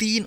3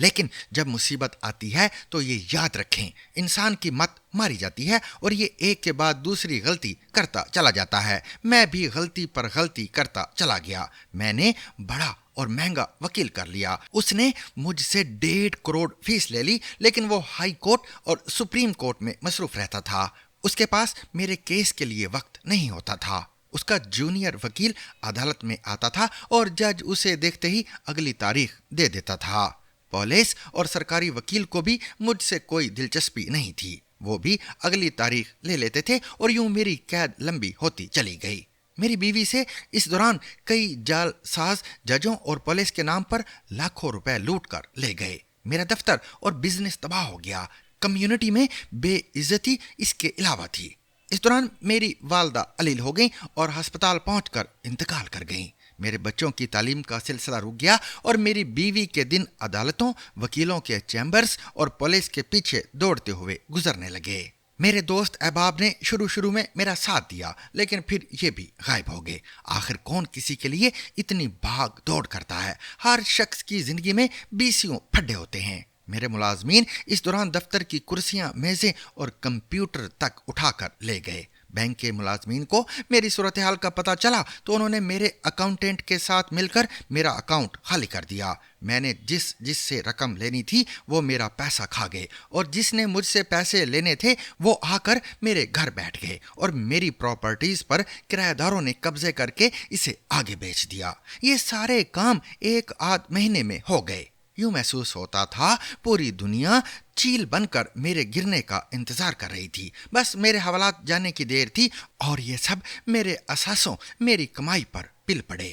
لیکن جب مصیبت آتی ہے تو یہ یاد رکھیں، انسان کی مت ماری جاتی ہے اور یہ ایک کے بعد دوسری غلطی کرتا چلا جاتا ہے۔ میں بھی غلطی پر غلطی کرتا چلا گیا۔ میں نے بڑا اور مہنگا وکیل کر لیا۔ اس نے مجھ سے 1.5 کروڑ فیس لے لی، لیکن وہ ہائی کورٹ اور سپریم کورٹ میں مصروف رہتا تھا۔ اس کے پاس میرے کیس کے لیے وقت نہیں ہوتا تھا۔ اس کا جونیئر وکیل عدالت میں آتا تھا اور جج اسے دیکھتے ہی اگلی تاریخ دے دیتا تھا۔ پولیس اور سرکاری وکیل کو بھی مجھ سے کوئی دلچسپی نہیں تھی، وہ بھی اگلی تاریخ لے لیتے تھے اور یوں میری قید لمبی ہوتی چلی گئی۔ میری بیوی سے اس دوران کئی جعل ساز ججوں اور پولیس کے نام پر لاکھوں روپے لوٹ کر لے گئے۔ میرا دفتر اور بزنس تباہ ہو گیا۔ کمیونٹی میں بے عزتی اس کے علاوہ تھی۔ اس دوران میری والدہ علیل ہو گئیں اور ہسپتال پہنچ کر انتقال کر گئیں۔ میرے بچوں کی تعلیم کا سلسلہ رک گیا اور میری بیوی کے دن عدالتوں، وکیلوں کے چیمبرز اور پولیس کے پیچھے دوڑتے ہوئے گزرنے لگے۔ میرے دوست احباب نے شروع میں میرا ساتھ دیا، لیکن پھر یہ بھی غائب ہو گئے۔ آخر کون کسی کے لیے اتنی بھاگ دوڑ کرتا ہے؟ ہر شخص کی زندگی میں 20 پھڈے ہوتے ہیں۔ میرے ملازمین اس دوران دفتر کی کرسیاں، میزیں اور کمپیوٹر تک اٹھا کر لے گئے۔ بینک کے ملازمین کو میری صورتحال کا پتہ چلا تو انہوں نے میرے اکاؤنٹنٹ کے ساتھ مل کر میرا اکاؤنٹ خالی کر دیا۔ میں نے جس سے رقم لینی تھی وہ میرا پیسہ کھا گئے، اور جس نے مجھ سے پیسے لینے تھے وہ آ کر میرے گھر بیٹھ گئے اور میری پراپرٹیز پر کرایہ داروں نے قبضے کر کے اسے آگے بیچ دیا۔ یہ سارے کام 1 مہینے میں ہو گئے۔ یوں محسوس ہوتا تھا پوری دنیا چیل بن کر میرے گرنے کا انتظار کر رہی تھی۔ بس میرے حوالات جانے کی دیر تھی اور یہ سب میرے اثاثوں، میری کمائی پر پل پڑے۔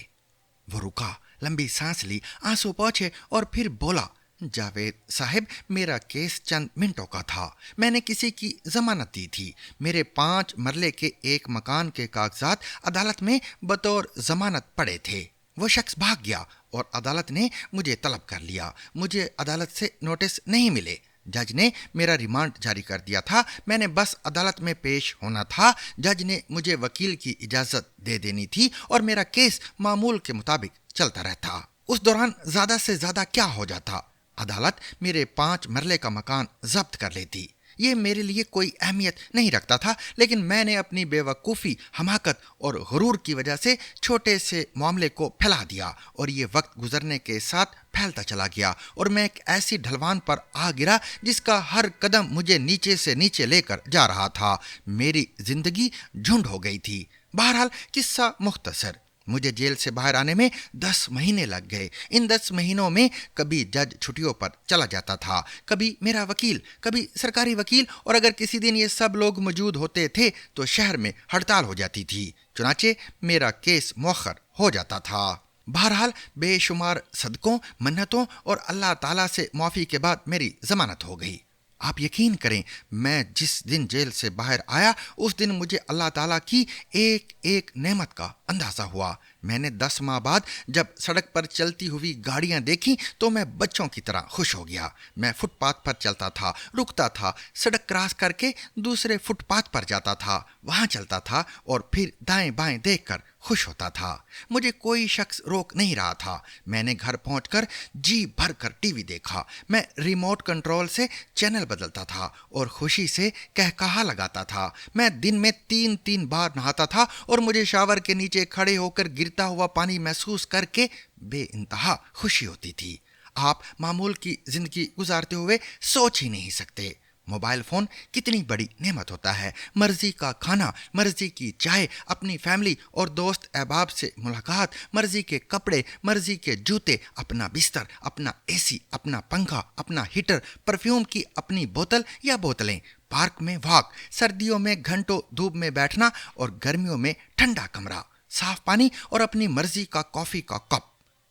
وہ رکا، لمبی سانس لی، آنسو پہنچے اور پھر بولا، جاوید صاحب، میرا کیس چند منٹوں کا تھا۔ میں نے کسی کی ضمانت دی تھی۔ میرے 5 مرلے کے ایک مکان کے کاغذات عدالت میں بطور ضمانت پڑے تھے۔ وہ شخص بھاگ گیا اور عدالت نے مجھے طلب کر لیا۔ مجھے عدالت سے نوٹس نہیں ملے۔ جج نے میرا ریمانڈ جاری کر دیا تھا۔ میں نے بس عدالت میں پیش ہونا تھا۔ جج نے مجھے وکیل کی اجازت دے دینی تھی اور میرا کیس معمول کے مطابق چلتا رہتا۔ اس دوران زیادہ سے زیادہ کیا ہو جاتا؟ عدالت میرے 5 مرلے کا مکان ضبط کر لیتی۔ یہ میرے لیے کوئی اہمیت نہیں رکھتا تھا، لیکن میں نے اپنی بے وقوفی، حماقت اور غرور کی وجہ سے چھوٹے سے معاملے کو پھیلا دیا، اور یہ وقت گزرنے کے ساتھ پھیلتا چلا گیا اور میں ایک ایسی ڈھلوان پر آ گرا جس کا ہر قدم مجھے نیچے سے نیچے لے کر جا رہا تھا۔ میری زندگی جھنڈ ہو گئی تھی۔ بہرحال قصہ مختصر، مجھے جیل سے باہر آنے میں 10 مہینے لگ گئے۔ ان 10 مہینوں میں کبھی جج چھٹیوں پر چلا جاتا تھا، کبھی میرا وکیل، کبھی سرکاری وکیل، اور اگر کسی دن یہ سب لوگ موجود ہوتے تھے تو شہر میں ہڑتال ہو جاتی تھی، چنانچہ میرا کیس مؤخر ہو جاتا تھا۔ بہرحال بے شمار صدقوں، منتوں اور اللہ تعالیٰ سے معافی کے بعد میری ضمانت ہو گئی۔ آپ یقین کریں، میں جس دن جیل سے باہر آیا اس دن مجھے اللہ تعالیٰ کی ایک ایک نعمت کا اندازہ ہوا۔ میں نے 10 ماہ بعد جب سڑک پر چلتی ہوئی گاڑیاں دیکھیں تو میں بچوں کی طرح خوش ہو گیا۔ میں فٹ پاتھ پر چلتا تھا، رکتا تھا، سڑک کراس کر کے دوسرے فٹ پاتھ پر جاتا تھا، وہاں چلتا تھا اور پھر دائیں بائیں دیکھ کر خوش ہوتا تھا۔ مجھے کوئی شخص روک نہیں رہا تھا۔ میں نے گھر پہنچ کر جی بھر کر ٹی وی دیکھا۔ میں ریموٹ کنٹرول سے چینل بدلتا تھا اور خوشی سے کہکہا لگاتا تھا۔ میں دن میں 3 بار نہاتا تھا اور مجھے شاور کے نیچے کھڑے ہو کر گرتا ہوا پانی محسوس کر کے بے انتہا خوشی ہوتی تھی۔ آپ معمول کی زندگی گزارتے ہوئے سوچ ہی نہیں سکتے موبائل فون کتنی بڑی نعمت ہوتا ہے۔ مرضی کا کھانا، مرضی کی چائے، اپنی فیملی اور دوست احباب سے ملاقات، مرضی کے کپڑے، مرضی کے جوتے، اپنا بستر، اپنا اے سی، اپنا پنکھا، اپنا ہیٹر، پرفیوم کی اپنی بوتل یا بوتلیں، پارک میں واک، سردیوں میں گھنٹوں دھوپ میں بیٹھنا اور گرمیوں میں ٹھنڈا کمرہ، صاف پانی اور اپنی مرضی کا کافی کا کپ،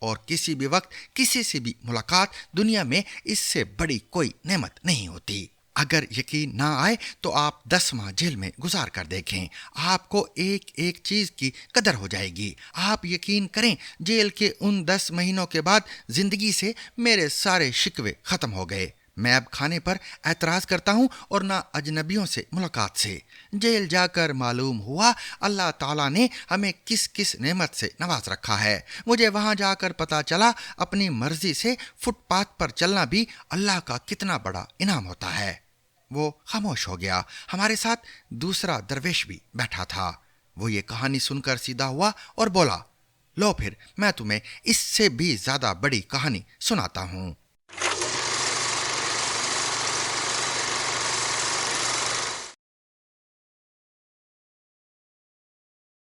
اور کسی بھی وقت کسی سے بھی ملاقات۔ دنیا میں اس سے بڑی کوئی نعمت نہیں ہوتی۔ اگر یقین نہ آئے تو آپ 10 ماہ جیل میں گزار کر دیکھیں، آپ کو ایک ایک چیز کی قدر ہو جائے گی۔ آپ یقین کریں، جیل کے ان 10 مہینوں کے بعد زندگی سے میرے سارے شکوے ختم ہو گئے۔ میں اب کھانے پر اعتراض کرتا ہوں اور نہ اجنبیوں سے ملاقات سے۔ جیل جا کر معلوم ہوا اللہ تعالیٰ نے ہمیں کس کس نعمت سے نواز رکھا ہے۔ مجھے وہاں جا کر پتہ چلا اپنی مرضی سے فٹ پاتھ پر چلنا بھی اللہ کا کتنا بڑا انعام ہوتا ہے۔ وہ خاموش ہو گیا۔ ہمارے ساتھ دوسرا درویش بھی بیٹھا تھا۔ وہ یہ کہانی سن کر سیدھا ہوا اور بولا، لو پھر میں تمہیں اس سے بھی زیادہ بڑی کہانی سناتا ہوں۔